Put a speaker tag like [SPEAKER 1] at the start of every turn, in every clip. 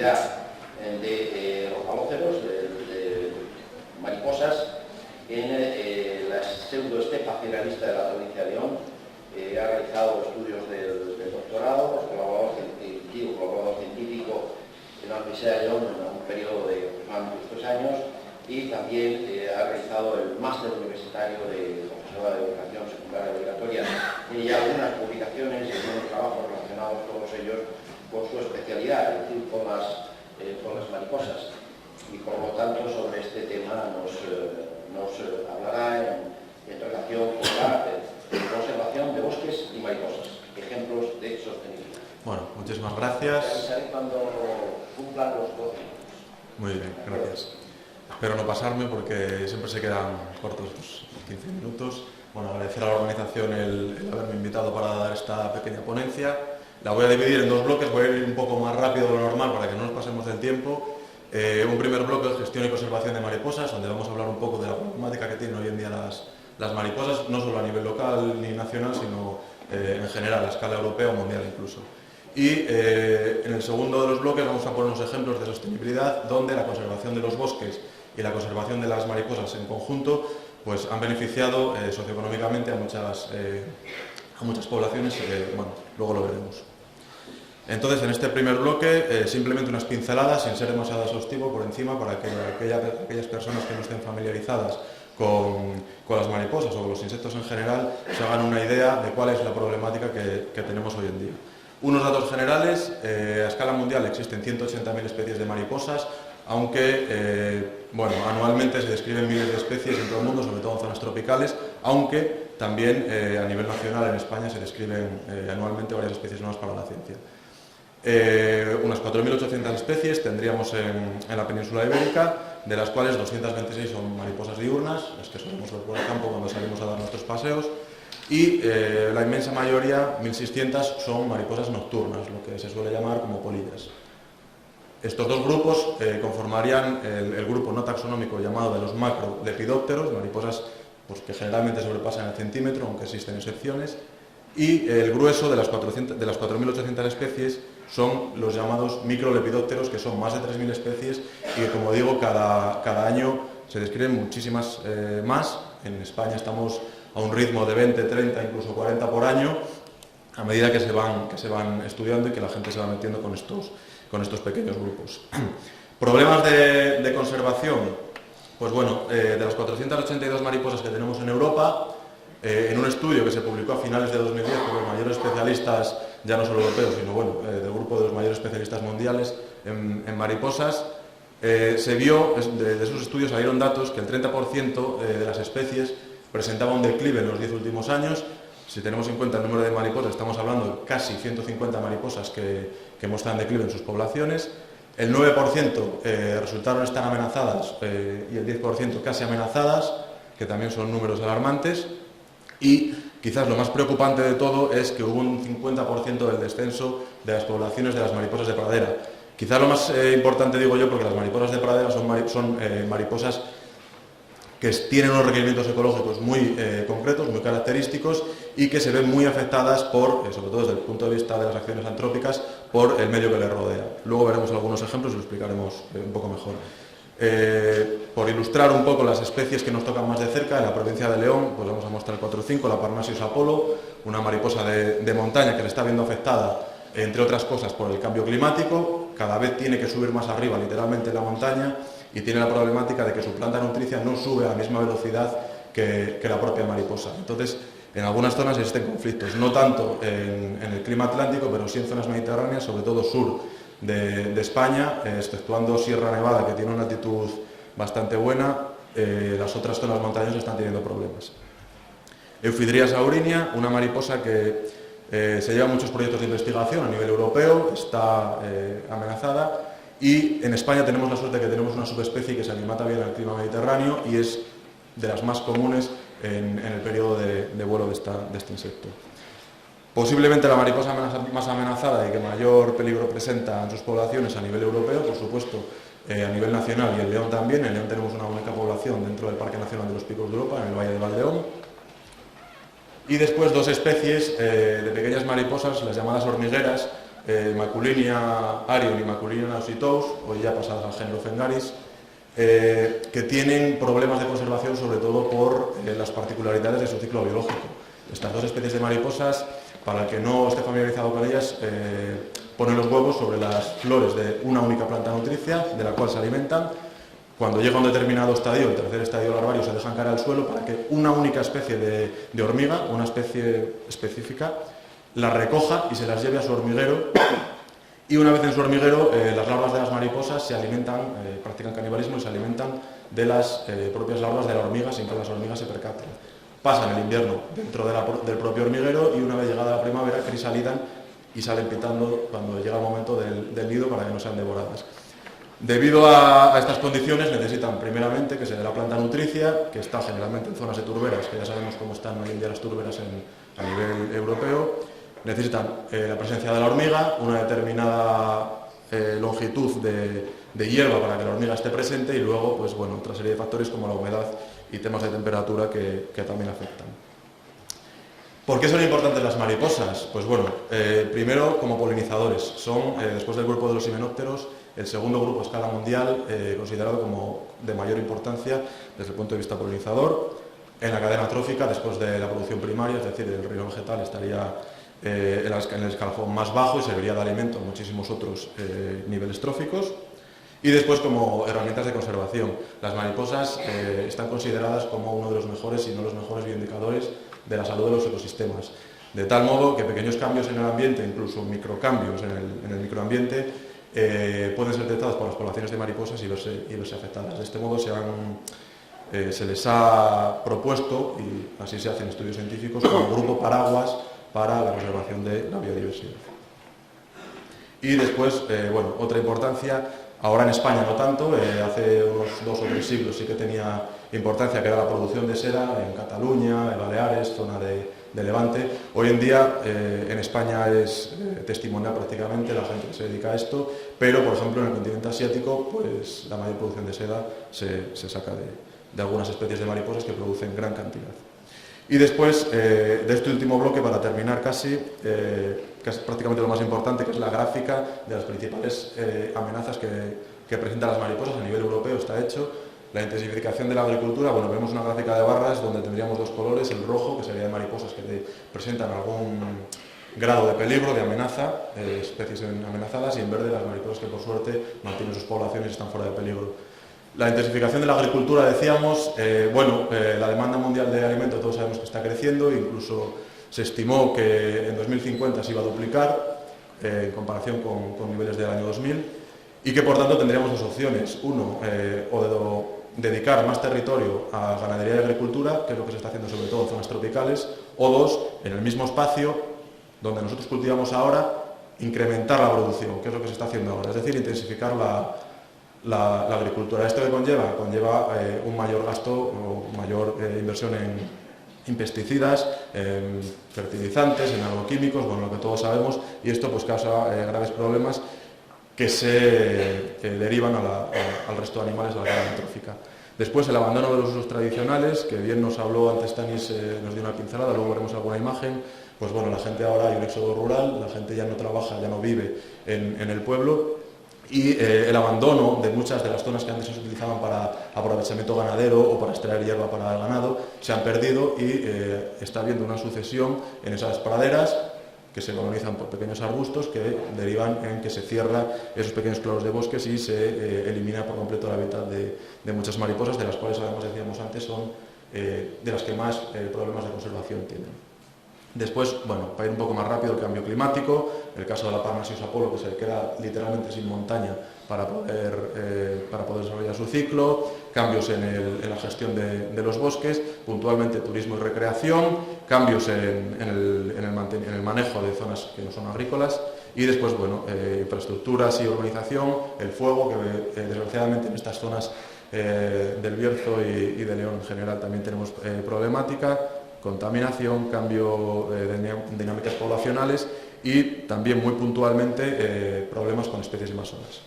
[SPEAKER 1] comunidad de organóceros, de mariposas, en la pseudoestepa generalista de la provincia de León. Ha realizado estudios del doctorado, colaborador científico en la Universidad de León en un periodo de aproximadamente 3 años, y también ha realizado el máster universitario de profesora de educación secundaria obligatoria. Tiene ya algunas publicaciones y algunos trabajos relacionados, todos ellos, con su especialidad, es decir, con las mariposas. Y por lo tanto, sobre este tema nos hablará en relación con la conservación de bosques y mariposas, ejemplos de sostenibilidad.
[SPEAKER 2] Bueno, muchísimas gracias.
[SPEAKER 1] Te avisaré cuando cumplan los 12 minutos.
[SPEAKER 2] Muy bien, gracias. Espero no pasarme porque siempre se quedan cortos los 15 minutos. Bueno, agradecer a la organización el haberme invitado para dar esta pequeña ponencia. La voy a dividir en 2 bloques, voy a ir un poco más rápido de lo normal para que no nos pasemos del tiempo. Un primer bloque de gestión y conservación de mariposas, donde vamos a hablar un poco de la problemática que tienen hoy en día las mariposas, no solo a nivel local ni nacional, sino en general, a escala europea o mundial incluso. Y en el segundo de los bloques vamos a poner unos ejemplos de sostenibilidad, donde la conservación de los bosques y la conservación de las mariposas en conjunto pues, han beneficiado socioeconómicamente a muchas poblaciones, bueno, luego lo veremos. Entonces, en este primer bloque, simplemente unas pinceladas, sin ser demasiado exhaustivo, por encima, para que aquellas personas que no estén familiarizadas con las mariposas o con los insectos en general se hagan una idea de cuál es la problemática que tenemos hoy en día. Unos datos generales: a escala mundial existen 180.000 especies de mariposas, aunque bueno, anualmente se describen miles de especies en todo el mundo, sobre todo en zonas tropicales, aunque también a nivel nacional en España se describen anualmente varias especies nuevas para la ciencia. Unas 4.800 especies tendríamos en la península ibérica, de las cuales 226 son mariposas diurnas, las que solemos ver por el campo cuando salimos a dar nuestros paseos, y la inmensa mayoría, 1.600, son mariposas nocturnas, lo que se suele llamar como polillas. Estos 2 grupos conformarían el grupo no taxonómico llamado de los macrolepidópteros, mariposas pues, que generalmente sobrepasan el centímetro, aunque existen excepciones, y el grueso de las 4.800 especies son los llamados microlepidópteros, que son más de 3.000 especies y que, como digo, cada año se describen muchísimas más. En España estamos a un ritmo de 20, 30, incluso 40 por año, a medida que se van estudiando y que la gente se va metiendo con estos pequeños grupos. Problemas de conservación. Pues bueno, de las 482 mariposas que tenemos en Europa, en un estudio que se publicó a finales de 2010 por los mayores especialistas, ya no solo europeos, sino bueno, del grupo de los mayores especialistas mundiales en mariposas, se vio, de esos estudios salieron datos que el 30% de las especies presentaba un declive en los 10 últimos años. Si tenemos en cuenta el número de mariposas, estamos hablando de casi 150 mariposas que muestran declive en sus poblaciones. El 9% resultaron estar amenazadas y el 10% casi amenazadas, que también son números alarmantes. Y quizás lo más preocupante de todo es que hubo un 50% del descenso de las poblaciones de las mariposas de pradera. Quizás lo más importante, digo yo, porque las mariposas de pradera son mariposas que tienen unos requerimientos ecológicos muy concretos, muy característicos, y que se ven muy afectadas sobre todo desde el punto de vista de las acciones antrópicas, por el medio que les rodea. Luego veremos algunos ejemplos y lo explicaremos un poco mejor. Por ilustrar un poco las especies que nos tocan más de cerca, en la provincia de León, pues vamos a mostrar 4 o 5, la Parnasius apollo, una mariposa de montaña que le está viendo afectada, entre otras cosas, por el cambio climático. Cada vez tiene que subir más arriba, literalmente, en la montaña, y tiene la problemática de que su planta nutricia no sube a la misma velocidad que la propia mariposa. Entonces, en algunas zonas existen conflictos, no tanto en el clima atlántico, pero sí en zonas mediterráneas, sobre todo sur de España, exceptuando Sierra Nevada, que tiene una altitud bastante buena. Las otras zonas montañosas están teniendo problemas. Euphydria saurinia, una mariposa que se lleva muchos proyectos de investigación a nivel europeo, está amenazada, y en España tenemos la suerte de que tenemos una subespecie que se aclimata bien al clima mediterráneo y es de las más comunes en el periodo de vuelo de este insecto. Posiblemente la mariposa más amenazada y que mayor peligro presenta en sus poblaciones a nivel europeo, por supuesto, a nivel nacional, y el león también. En León tenemos una única población dentro del Parque Nacional de los Picos de Europa, en el Valle de Valdeón. Y después 2 especies de pequeñas mariposas, las llamadas hormigueras, Maculinia arion y Maculinia nausitous, hoy ya pasadas al género Fengaris, que tienen problemas de conservación sobre todo por las particularidades de su ciclo biológico. Estas dos especies de mariposas, para el que no esté familiarizado con ellas, ponen los huevos sobre las flores de una única planta nutricia, de la cual se alimentan. Cuando llega a un determinado estadio, el tercer estadio larvario, se dejan caer al suelo para que una única especie de hormiga, una especie específica, las recoja y se las lleve a su hormiguero. Y una vez en su hormiguero, las larvas de las mariposas se alimentan, practican canibalismo y se alimentan de las propias larvas de la hormiga sin que las hormigas se percaten. Pasan el invierno dentro del propio hormiguero y una vez llegada la primavera crisalidan y salen pitando cuando llega el momento del nido para que no sean devoradas. Debido a estas condiciones necesitan primeramente que se dé la planta nutricia, que está generalmente en zonas de turberas, que ya sabemos cómo están hoy en día las turberas a nivel europeo. Necesitan la presencia de la hormiga, una determinada longitud de hierba para que la hormiga esté presente y luego pues, bueno, otra serie de factores como la humedad y temas de temperatura que también afectan. ¿Por qué son importantes las mariposas? Pues bueno, primero como polinizadores. Son, después del grupo de los himenópteros, el segundo grupo a escala mundial considerado como de mayor importancia desde el punto de vista polinizador. En la cadena trófica, después de la producción primaria, es decir, el reino vegetal estaría en el escalafón más bajo y serviría de alimento a muchísimos otros niveles tróficos. Y después como herramientas de conservación. Las mariposas están consideradas como uno de los mejores, si no los mejores bioindicadores de la salud de los ecosistemas. De tal modo que pequeños cambios en el ambiente, incluso microcambios en el microambiente, pueden ser detectados por las poblaciones de mariposas y verse afectadas. De este modo se les ha propuesto, y así se hacen estudios científicos, como grupo paraguas para la conservación de la biodiversidad. Y después, bueno, otra importancia, ahora en España no tanto, hace unos 2 o 3 siglos sí que tenía importancia, que era la producción de seda en Cataluña, en Baleares, zona de Levante. Hoy en día en España es testimonial prácticamente la gente que se dedica a esto, pero por ejemplo en el continente asiático pues la mayor producción de seda se saca de algunas especies de mariposas que producen gran cantidad. Y después de este último bloque, para terminar casi, que es prácticamente lo más importante, que es la gráfica de las principales amenazas que presentan las mariposas a nivel europeo, está hecho. La intensificación de la agricultura, bueno, vemos una gráfica de barras donde tendríamos 2 colores, el rojo, que sería de mariposas que presentan algún grado de peligro, de amenaza, especies amenazadas, y en verde las mariposas que por suerte mantienen sus poblaciones y están fuera de peligro. La intensificación de la agricultura, decíamos, la demanda mundial de alimentos todos sabemos que está creciendo, incluso se estimó que en 2050 se iba a duplicar en comparación con niveles del año 2000 y que por tanto tendríamos 2 opciones. Uno, dedicar más territorio a ganadería y agricultura, que es lo que se está haciendo sobre todo en zonas tropicales, o 2, en el mismo espacio donde nosotros cultivamos ahora, incrementar la producción, que es lo que se está haciendo ahora, es decir, intensificar la agricultura. ¿Esto qué conlleva? Conlleva un mayor gasto o mayor inversión en pesticidas, en fertilizantes, en agroquímicos, bueno, lo que todos sabemos, y esto pues causa graves problemas que se derivan al resto de animales de la cadena trófica. Después el abandono de los usos tradicionales, que bien nos habló antes Tanis, nos dio una pincelada, luego veremos alguna imagen. Pues bueno, la gente ahora hay un éxodo rural, la gente ya no trabaja, ya no vive en el pueblo, y el abandono de muchas de las zonas que antes se utilizaban para aprovechamiento ganadero o para extraer hierba para el ganado se han perdido y está habiendo una sucesión en esas praderas que se colonizan por pequeños arbustos que derivan en que se cierran esos pequeños claros de bosques y se elimina por completo el hábitat de muchas mariposas, de las cuales además decíamos antes son de las que más problemas de conservación tienen. Después, bueno, para ir un poco más rápido, el cambio climático, el caso de la Parnassus Apollo, que se queda literalmente sin montaña para poder desarrollar su ciclo, cambios en la gestión de los bosques, puntualmente turismo y recreación, cambios en el manejo de zonas que no son agrícolas, y después, bueno, infraestructuras y urbanización, el fuego, que desgraciadamente en estas zonas del Bierzo y de León en general también tenemos problemática, contaminación, cambio de dinámicas poblacionales y también muy puntualmente problemas con especies invasoras.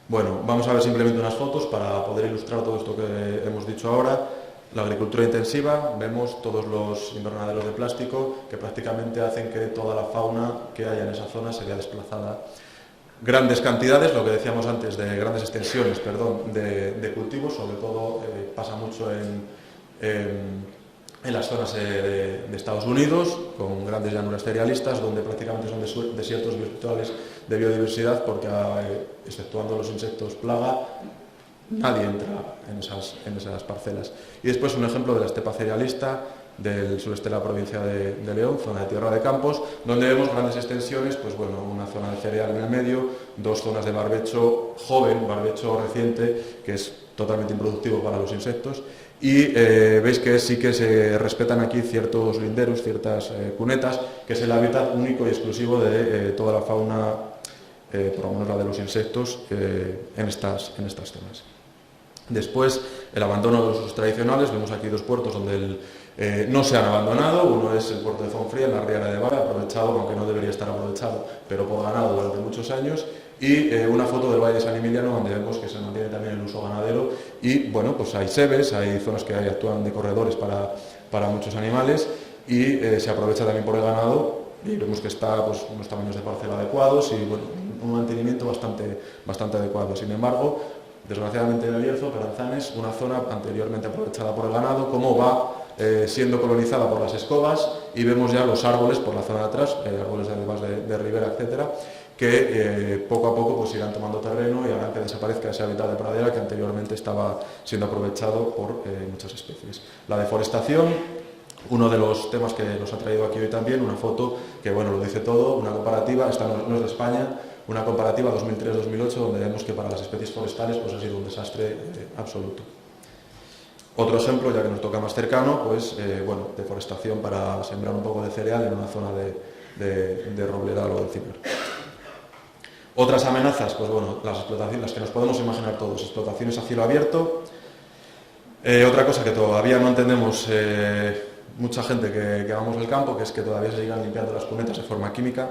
[SPEAKER 2] Bueno, vamos a ver simplemente unas fotos para poder ilustrar todo esto que hemos dicho ahora. La agricultura intensiva, vemos todos los invernaderos de plástico que prácticamente hacen que toda la fauna que haya en esa zona se vea desplazada. Grandes cantidades, lo que decíamos antes, de grandes extensiones, de cultivos, sobre todo pasa mucho en las zonas de Estados Unidos, con grandes llanuras cerealistas, donde prácticamente son desiertos virtuales de biodiversidad, porque exceptuando los insectos plaga, nadie entra en esas parcelas. Y después un ejemplo de la estepa cerealista del sureste de la provincia de León, zona de tierra de campos, donde vemos grandes extensiones, pues bueno, una zona de cereal en el medio, dos zonas de barbecho joven, barbecho reciente, que es totalmente improductivo para los insectos, y veis que sí que se respetan aquí ciertos linderos, ciertas cunetas, que es el hábitat único y exclusivo de toda la fauna, por lo menos la de los insectos, en estas zonas. Después, el abandono de los usos tradicionales. Vemos aquí dos puertos donde no se han abandonado. Uno es el puerto de Fonfría, en la Riera de Vara, aprovechado, aunque no debería estar aprovechado, pero por ganado durante muchos años. Y una foto del Valle de San Emiliano, donde vemos que se mantiene también el uso ganadero. Y bueno, pues hay sebes, hay zonas que actúan de corredores para muchos animales, y se aprovecha también por el ganado. Y vemos que está, pues, unos tamaños de parcela adecuados y bueno, un mantenimiento bastante adecuado. Sin embargo, desgraciadamente en el Bierzo, Peranzanes, una zona anteriormente aprovechada por el ganado, como va siendo colonizada por las escobas, y vemos ya los árboles por la zona de atrás, árboles además de ribera, etcétera, que poco a poco pues irán tomando terreno y harán que desaparezca ese hábitat de pradera que anteriormente estaba siendo aprovechado por muchas especies. La deforestación, uno de los temas que nos ha traído aquí hoy también, una foto que bueno, lo dice todo, una comparativa, esta no es de España, una comparativa 2003-2008, donde vemos que para las especies forestales pues ha sido un desastre absoluto. Otro ejemplo, ya que nos toca más cercano, pues bueno, deforestación para sembrar un poco de cereal en una zona de robledal o de encinar. Otras amenazas, pues bueno, las explotaciones, las que nos podemos imaginar todos, explotaciones a cielo abierto. Otra cosa que todavía no entendemos mucha gente que vamos al campo, que es que todavía se sigan limpiando las cunetas de forma química,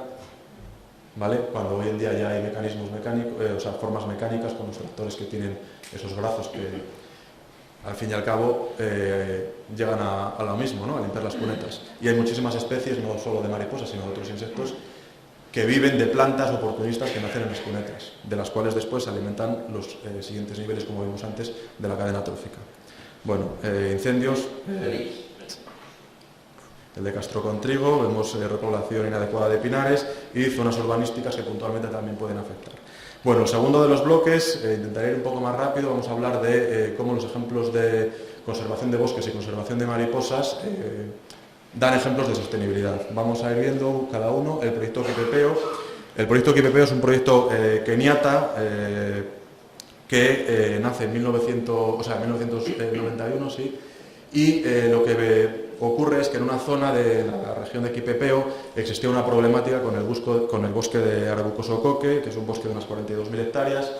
[SPEAKER 2] ¿vale? Cuando hoy en día ya hay mecanismos mecánicos, formas mecánicas con los tractores que tienen esos brazos que al fin y al cabo llegan a lo mismo, ¿no? A limpiar las cunetas. Y hay muchísimas especies, no solo de mariposas, sino de otros insectos, que viven de plantas oportunistas que nacen en las cunetas, de las cuales después se alimentan los siguientes niveles, como vimos antes, de la cadena trófica. Bueno, incendios, el de Castro con Trigo, vemos repoblación inadecuada de pinares y zonas urbanísticas que puntualmente también pueden afectar. Bueno, el segundo de los bloques, intentaré ir un poco más rápido, vamos a hablar de cómo los ejemplos de conservación de bosques y conservación de mariposas dan ejemplos de sostenibilidad. Vamos a ir viendo cada uno. El proyecto Kipepeo. El proyecto Kipepeo es un proyecto keniata que nace en 1991, sí, y lo que ocurre es que en una zona de la región de Kipepeo existía una problemática con el bosque de Arabucoso Coque, que es un bosque de unas 42.000 hectáreas,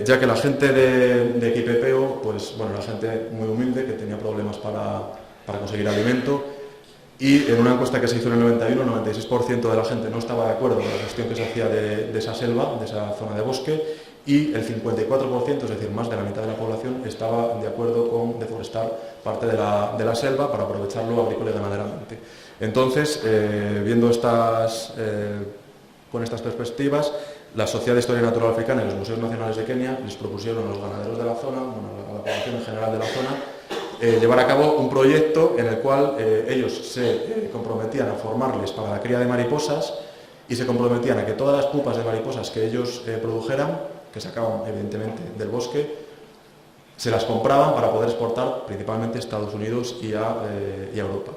[SPEAKER 2] ya que la gente de Kipepeo, pues bueno, era gente muy humilde que tenía problemas para conseguir alimento. Y en una encuesta que se hizo en el 91, el 96% de la gente no estaba de acuerdo con la gestión que se hacía de esa selva, de esa zona de bosque, y el 54%, es decir, más de la mitad de la población, estaba de acuerdo con deforestar parte de la selva para aprovecharlo agrícola y ganaderamente. Entonces, viendo con estas perspectivas, la Sociedad de Historia Natural Africana y los Museos Nacionales de Kenia les propusieron a los ganaderos de la zona, a la población en general de la zona, llevar a cabo un proyecto en el cual ellos se comprometían a formarles para la cría de mariposas y se comprometían a que todas las pupas de mariposas que ellos produjeran, que sacaban evidentemente del bosque, se las compraban para poder exportar principalmente a Estados Unidos y a Europa.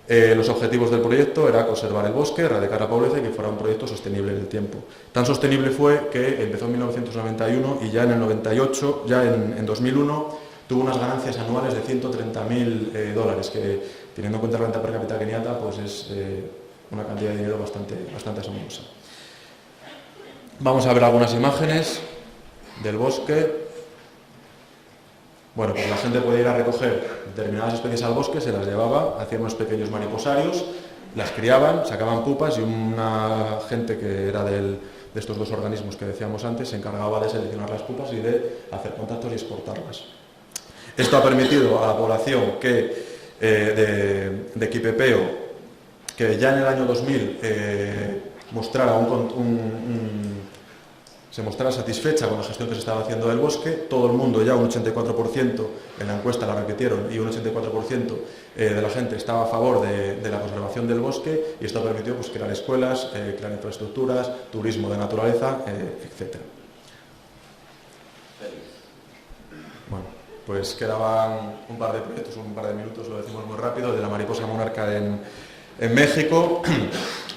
[SPEAKER 2] Los objetivos del proyecto era conservar el bosque, erradicar la pobreza y que fuera un proyecto sostenible en el tiempo. Tan sostenible fue que empezó en 1991 y ya en el 98, ya en 2001, tuvo unas ganancias anuales de $130.000, que teniendo en cuenta la renta per cápita keniata, pues es una cantidad de dinero bastante asombrosa. Vamos a ver algunas imágenes del bosque. Bueno, pues la gente podía ir a recoger determinadas especies al bosque, se las llevaba, hacían unos pequeños mariposarios, las criaban, sacaban pupas y una gente que era de estos dos organismos que decíamos antes se encargaba de seleccionar las pupas y de hacer contactos y exportarlas. Esto ha permitido a la población de Quipepeo, que ya en el año 2000 se mostrara satisfecha con la gestión que se estaba haciendo del bosque. Todo el mundo, ya un 84% en la encuesta la repitieron, y un 84% de la gente estaba a favor de la conservación del bosque, y esto permitió pues, crear escuelas, crear infraestructuras, turismo de naturaleza, etc. Bueno, pues quedaban un par de proyectos, un par de minutos, lo decimos muy rápido, de la mariposa monarca en México,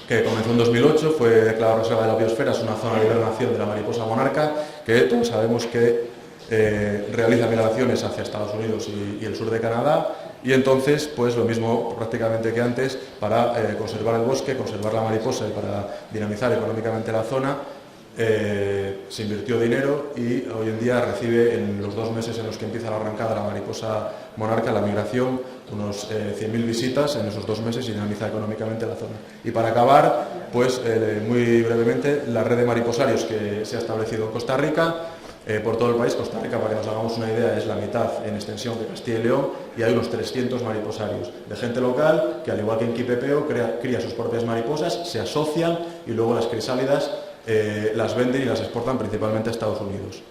[SPEAKER 2] que comenzó en 2008, fue declarada reserva de la biosfera, es una zona de hibernación de la mariposa monarca, que todos sabemos que realiza migraciones hacia Estados Unidos y el sur de Canadá, y entonces, pues lo mismo prácticamente que antes, para conservar el bosque, conservar la mariposa y para dinamizar económicamente la zona, se invirtió dinero, y hoy en día recibe, en los 2 meses en los que empieza la arrancada la mariposa monarca, la migración, unos 100.000 visitas en esos 2 meses, y dinamiza económicamente la zona. Y para acabar, pues muy brevemente, la red de mariposarios que se ha establecido en Costa Rica, por todo el país. Costa Rica, para que nos hagamos una idea, es la mitad en extensión de Castilla y León, y hay unos 300 mariposarios de gente local que, al igual que en Quipepeo, cría sus propias mariposas, se asocian y luego las crisálidas las venden y las exportan principalmente a Estados Unidos.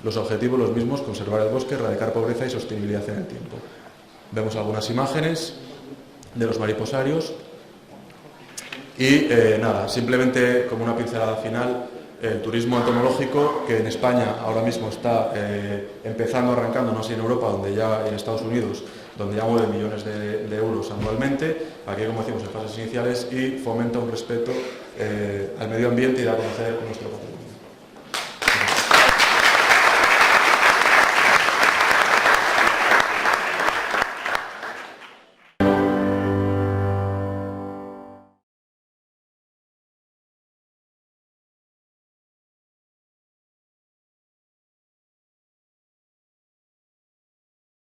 [SPEAKER 2] Los objetivos los mismos: conservar el bosque, erradicar pobreza y sostenibilidad en el tiempo. Vemos algunas imágenes de los mariposarios y nada, simplemente como una pincelada final, el turismo entomológico, que en España ahora mismo está empezando, arrancando, no así en Europa, donde ya, en Estados Unidos, donde ya mueve millones de euros anualmente, aquí, como decimos, en fases iniciales, y fomenta un respeto al medio ambiente y da a conocer nuestro patrimonio.